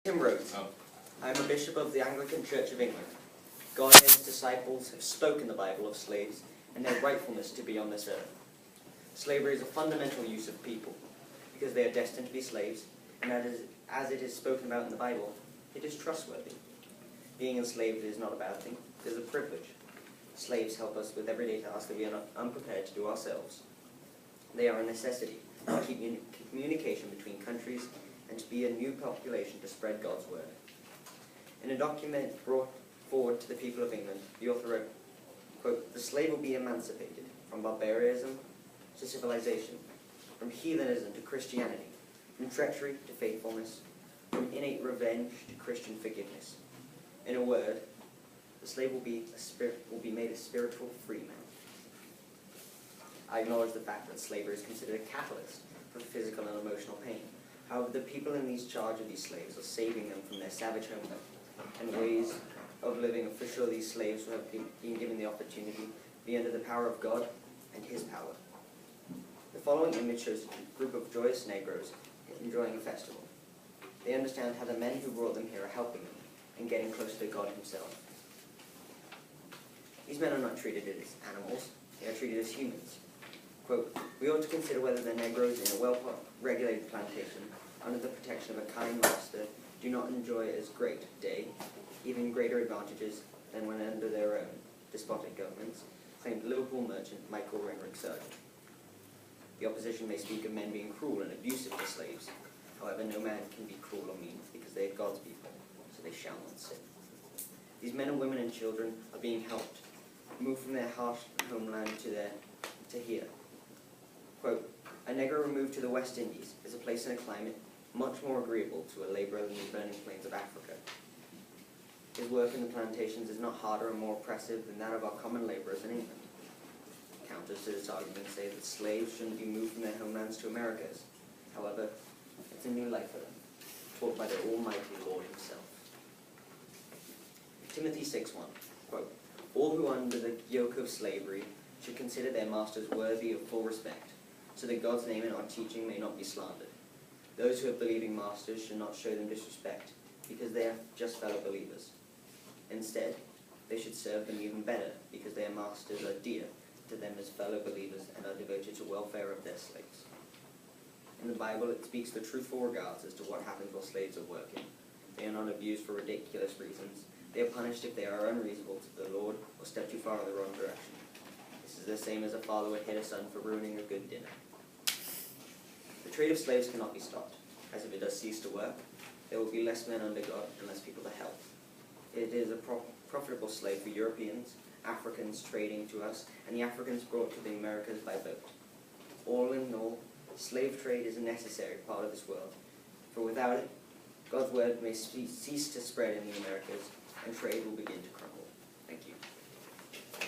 I'm Rhodes. Oh. I'm a bishop of the Anglican Church of England. God and his disciples have spoken the Bible of slaves and their rightfulness to be on this earth. Slavery is a fundamental use of people because they are destined to be slaves, and as it is spoken about in the Bible, it is trustworthy. Being enslaved is not a bad thing, it is a privilege. Slaves help us with everyday tasks that we are not unprepared to do ourselves. They are a necessity to keep communication between countries and to be a new population to spread God's word. In a document brought forward to the people of England, the author wrote, quote, "The slave will be emancipated from barbarism to civilization, from heathenism to Christianity, from treachery to faithfulness, from innate revenge to Christian forgiveness. In a word, the slave will be made a spiritual free man." I acknowledge the fact that slavery is considered a catalyst for physical and emotional pain. However, the people in charge of these slaves are saving them from their savage homeland, and ways of living for sure these slaves who have been given the opportunity to be under the power of God and his power. The following image shows a group of joyous Negroes enjoying a festival. They understand how the men who brought them here are helping them and getting closer to God himself. These men are not treated as animals, they are treated as humans. Quote, "We ought to consider whether the Negroes in a well-regulated plantation, under the protection of a kind master, do not enjoy as great, even greater advantages than when under their own despotic governments," claimed Liverpool merchant Michael Renwick Sargent. The opposition may speak of men being cruel and abusive to slaves. However, no man can be cruel or mean because they are God's people, so they shall not sin. These men and women and children are being helped move from their harsh homeland to here. Quote, "A Negro removed to the West Indies is a place and a climate much more agreeable to a laborer than the burning plains of Africa. His work in the plantations is not harder and more oppressive than that of our common laborers in England." Counters to this argument say that slaves shouldn't be moved from their homelands to Americas. However, it's a new life for them, taught by the Almighty Lord himself. Timothy 6:1, quote, "All who are under the yoke of slavery should consider their masters worthy of full respect, so that God's name and our teaching may not be slandered. Those who have believing masters should not show them disrespect, because they are just fellow believers. Instead, they should serve them even better, because their masters are dear to them as fellow believers and are devoted to the welfare of their slaves." In the Bible, it speaks the truthful regards as to what happens while slaves are working. They are not abused for ridiculous reasons. They are punished if they are unreasonable to the Lord or step too far in the wrong direction. This is the same as a father would hit a son for ruining a good dinner. The trade of slaves cannot be stopped, as if it does cease to work, there will be less men under God and less people to help. It is a profitable slave for Europeans, Africans trading to us, and the Africans brought to the Americas by boat. All in all, slave trade is a necessary part of this world, for without it, God's word may cease to spread in the Americas, and trade will begin to crumble.